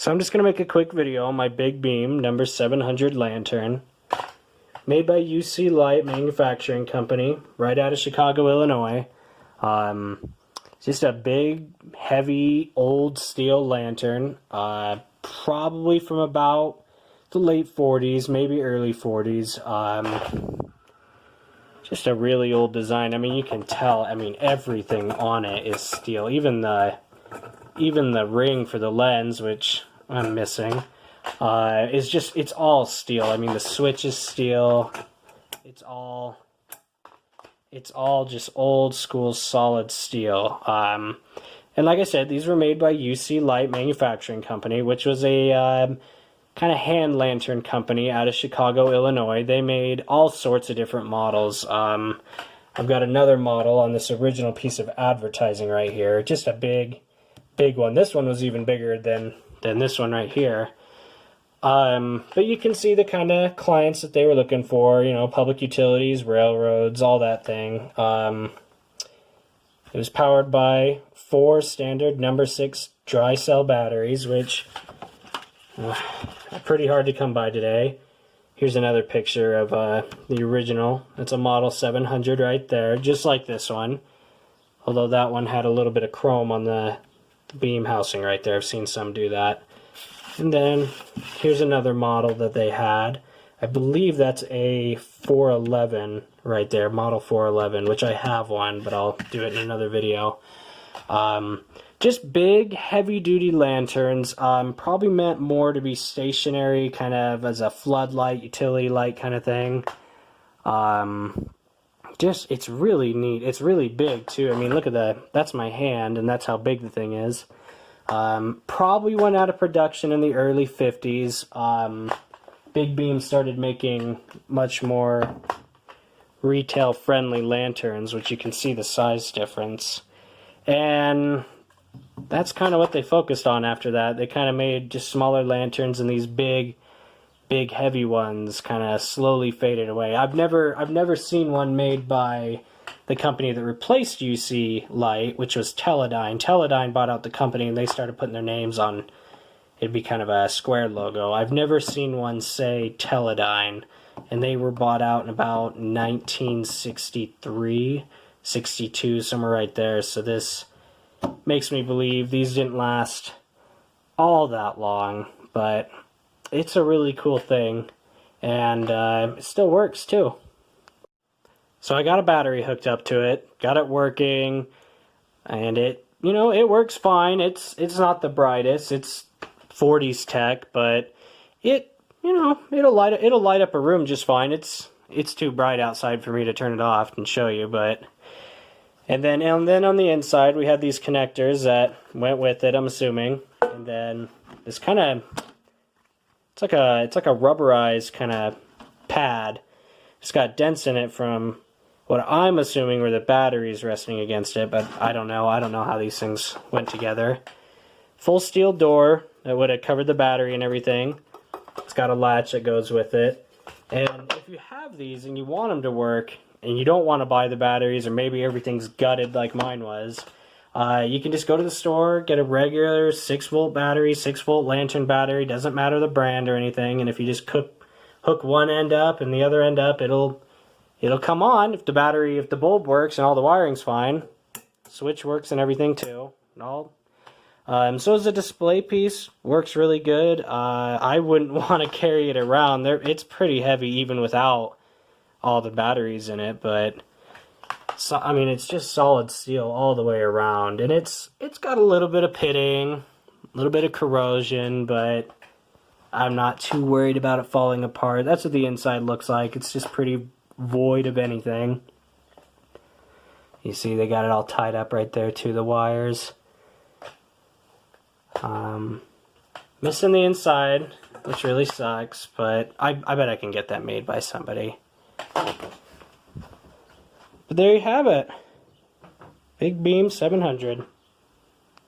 So I'm just going to make a quick video on my Big Beam number 700 lantern, made by UC Light Manufacturing Company, right out of Chicago, Illinois. Just a big, heavy, old steel lantern, probably from about the late 40s, maybe early 40s. Just a really old design. I mean, you can tell, I mean, everything on it is steel. Even the ring for the lens, which I'm missing, is just, it's all steel. I mean, the switch is steel. It's all just old school solid steel. And like I said, these were made by UC Light Manufacturing Company, which was a kind of hand lantern company out of Chicago, Illinois. They made all sorts of different models. I've got another model on this original piece of advertising right here. Just a big one. This one was even bigger than this one right here. But you can see the kind of clients that they were looking for, you know, public utilities, railroads, all that thing. It was powered by 4 standard number 6 dry cell batteries, which are pretty hard to come by today. Here's another picture of the original. It's a Model 700 right there, just like this one. Although that one had a little bit of chrome on the beam housing right there. I've seen some do that. And then here's another model that they had. I believe that's a 411 right there, Model 411, which I have one, but I'll do it in another video. Just big, heavy-duty lanterns, probably meant more to be stationary, kind of as a floodlight, utility light kind of thing. Just, it's really neat. It's really big, too. I mean, look at that's my hand, and that's how big the thing is. Probably went out of production in the early 50s. Big Beam started making much more retail-friendly lanterns, which you can see the size difference. And that's kind of what they focused on after that. They kind of made just smaller lanterns, and these big, heavy ones kind of slowly faded away. I've never seen one made by the company that replaced UC Light, which was Teledyne. Teledyne bought out the company, and they started putting their names on. It'd be kind of a square logo. I've never seen one say Teledyne, and they were bought out in about 1963, 62, somewhere right there. So this makes me believe these didn't last all that long, but it's a really cool thing, and it still works too. So I got a battery hooked up to it, got it working, and it works fine. It's not the brightest, it's 40s tech, but it'll light up a room just fine. It's too bright outside for me to turn it off and show you, but and then on the inside we had these connectors that went with it, I'm assuming, and then this kind of it's like a rubberized kind of pad. It's got dents in it from what I'm assuming were the batteries resting against it, but I don't know. I don't know how these things went together. Full steel door that would have covered the battery and everything. It's got a latch that goes with it. And if you have these and you want them to work, and you don't want to buy the batteries, or maybe everything's gutted like mine was, you can just go to the store, get a regular 6-volt battery, 6-volt lantern battery, doesn't matter the brand or anything, and if you just hook one end up and the other end up, it'll come on if the bulb works and all the wiring's fine. Switch works and everything too. And all. So as a display piece, works really good. I wouldn't want to carry it around. It's pretty heavy even without all the batteries in it, but so, I mean, it's just solid steel all the way around, and it's got a little bit of pitting, a little bit of corrosion, but I'm not too worried about it falling apart. That's what the inside looks like. It's just pretty void of anything. You see they got it all tied up right there to the wires. Missing the inside, which really sucks, but I bet I can get that made by somebody. But there you have it. Big Beam 700.